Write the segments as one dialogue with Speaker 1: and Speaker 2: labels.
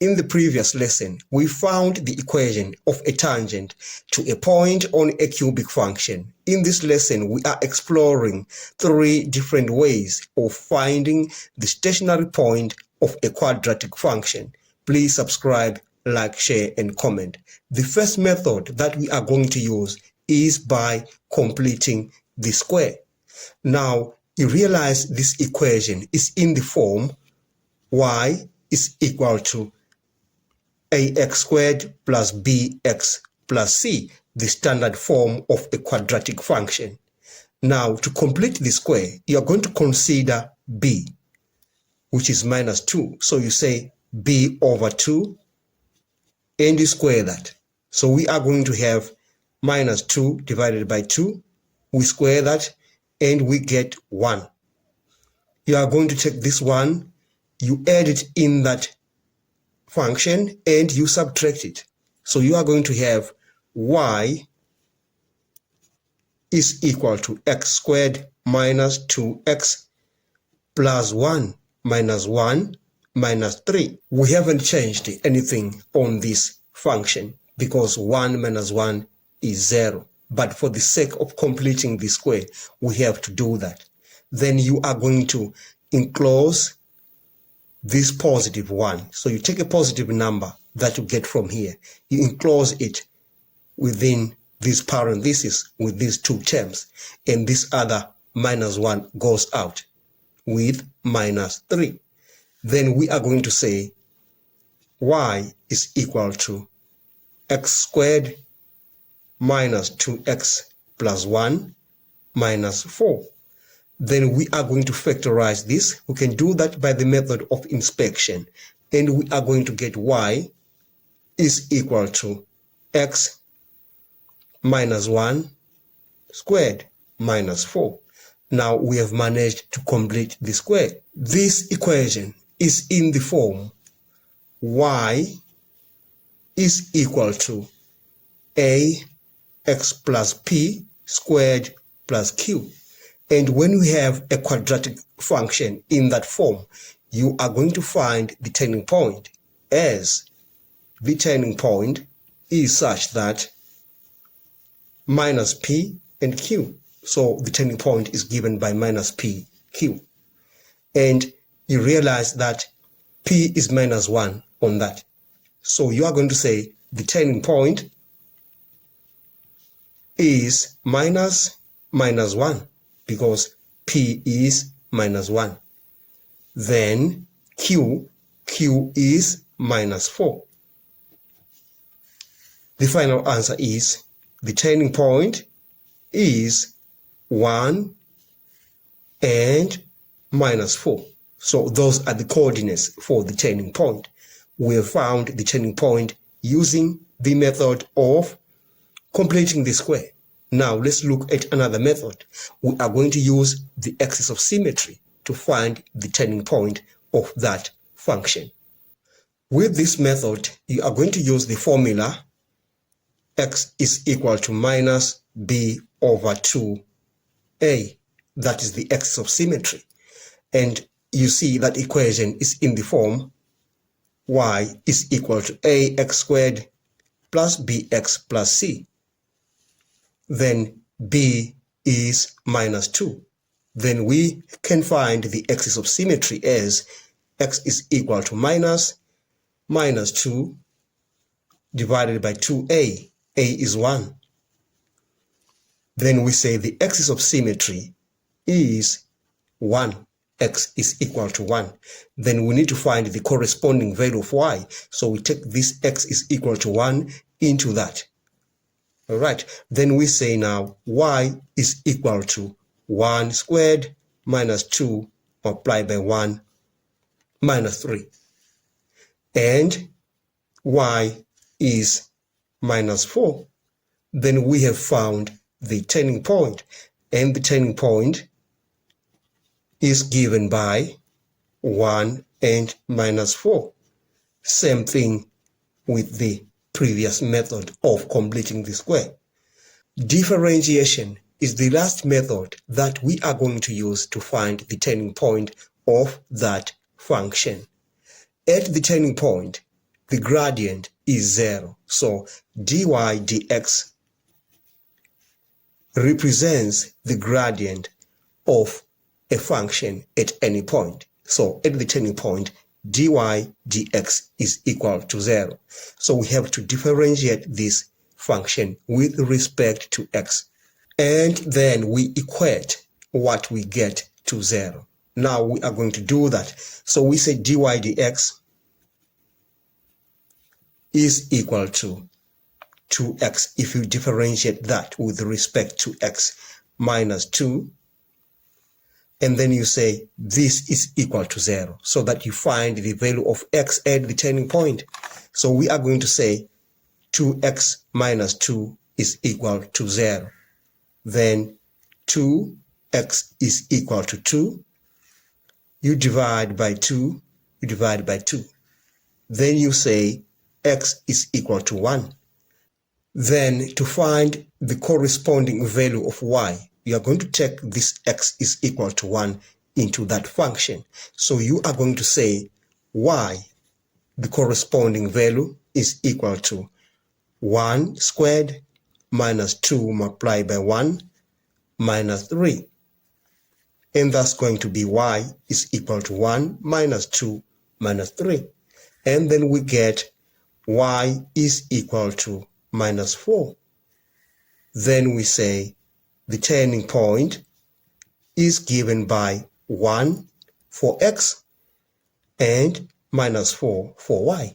Speaker 1: In the previous lesson, we found the equation of a tangent to a point on a cubic function. In this lesson, we are exploring 3 different ways of finding the stationary point of a quadratic function. Please subscribe, like, share, and comment. The first method that we are going to use is by completing the square. Now, you realize this equation is in the form y is equal to ax squared plus bx plus c, the standard form of a quadratic function. Now, to complete the square, you are going to consider b, which is minus 2. So you say b over 2, and you square that. So we are going to have minus 2 divided by 2. We square that, and we get 1. You are going to take this one, you add it in that function, and you subtract it. So you are going to have y is equal to x squared minus 2x plus 1 minus 1 minus 3. We haven't changed anything on this function because 1 minus 1 is 0. But for the sake of completing the square, we have to do that. Then you are going to enclose this positive 1. So you take a positive number that you get from here. You enclose it within this parenthesis with these 2 terms. And this other minus 1 goes out with minus 3. Then we are going to say y is equal to x squared minus 2x plus 1 minus 4. Then we are going to factorize this. We can do that by the method of inspection. And we are going to get y is equal to x minus 1 squared minus 4. Now we have managed to complete the square. This equation is in the form y is equal to ax plus p squared plus q. And when we have a quadratic function in that form, you are going to find the turning point, as the turning point is such that minus p and q. So the turning point is given by minus p, q. And you realize that p is minus 1 on that. So you are going to say the turning point is minus 1 because p is minus 1. Then q is minus 4. The final answer is the turning point is 1 and minus 4. So those are the coordinates for the turning point. We have found the turning point using the method of completing the square. Now let's look at another method. We are going to use the axis of symmetry to find the turning point of that function. With this method, you are going to use the formula x is equal to minus b over 2a. That is the axis of symmetry. And you see that equation is in the form y is equal to ax squared plus bx plus c. Then b is minus 2. Then we can find the axis of symmetry as x is equal to minus 2 divided by 2a. A is 1. Then we say the axis of symmetry is 1. X is equal to 1. Then we need to find the corresponding value of y. So we take this x is equal to 1 into that. All right. Then we say now y is equal to 1 squared minus 2 multiplied by 1 minus 3. And y is minus 4. Then we have found the turning point. And the turning point is given by 1 and minus 4. Same thing with the previous method of completing the square. Differentiation is the last method that we are going to use to find the turning point of that function. At the turning point, the gradient is 0. So dy dx represents the gradient of a function at any point. So at the turning point, dy dx is equal to 0. So we have to differentiate this function with respect to x. And then we equate what we get to 0. Now we are going to do that. So we say dy dx is equal to 2x if you differentiate that with respect to x minus 2. And then you say this is equal to 0 so that you find the value of x at the turning point. So we are going to say 2x minus 2 is equal to 0. Then 2x is equal to 2. You divide by 2, you divide by 2. Then you say x is equal to 1. Then to find the corresponding value of y, you are going to take this x is equal to 1 into that function. So you are going to say y, the corresponding value, is equal to 1 squared minus 2 multiplied by 1 minus 3. And that's going to be y is equal to 1 minus 2 minus 3. And then we get y is equal to minus 4. Then we say the turning point is given by 1 for x and minus 4 for y.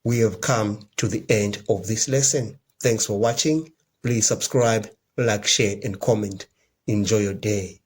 Speaker 1: We have come to the end of this lesson. Thanks for watching. Please subscribe, like, share, and comment. Enjoy your day.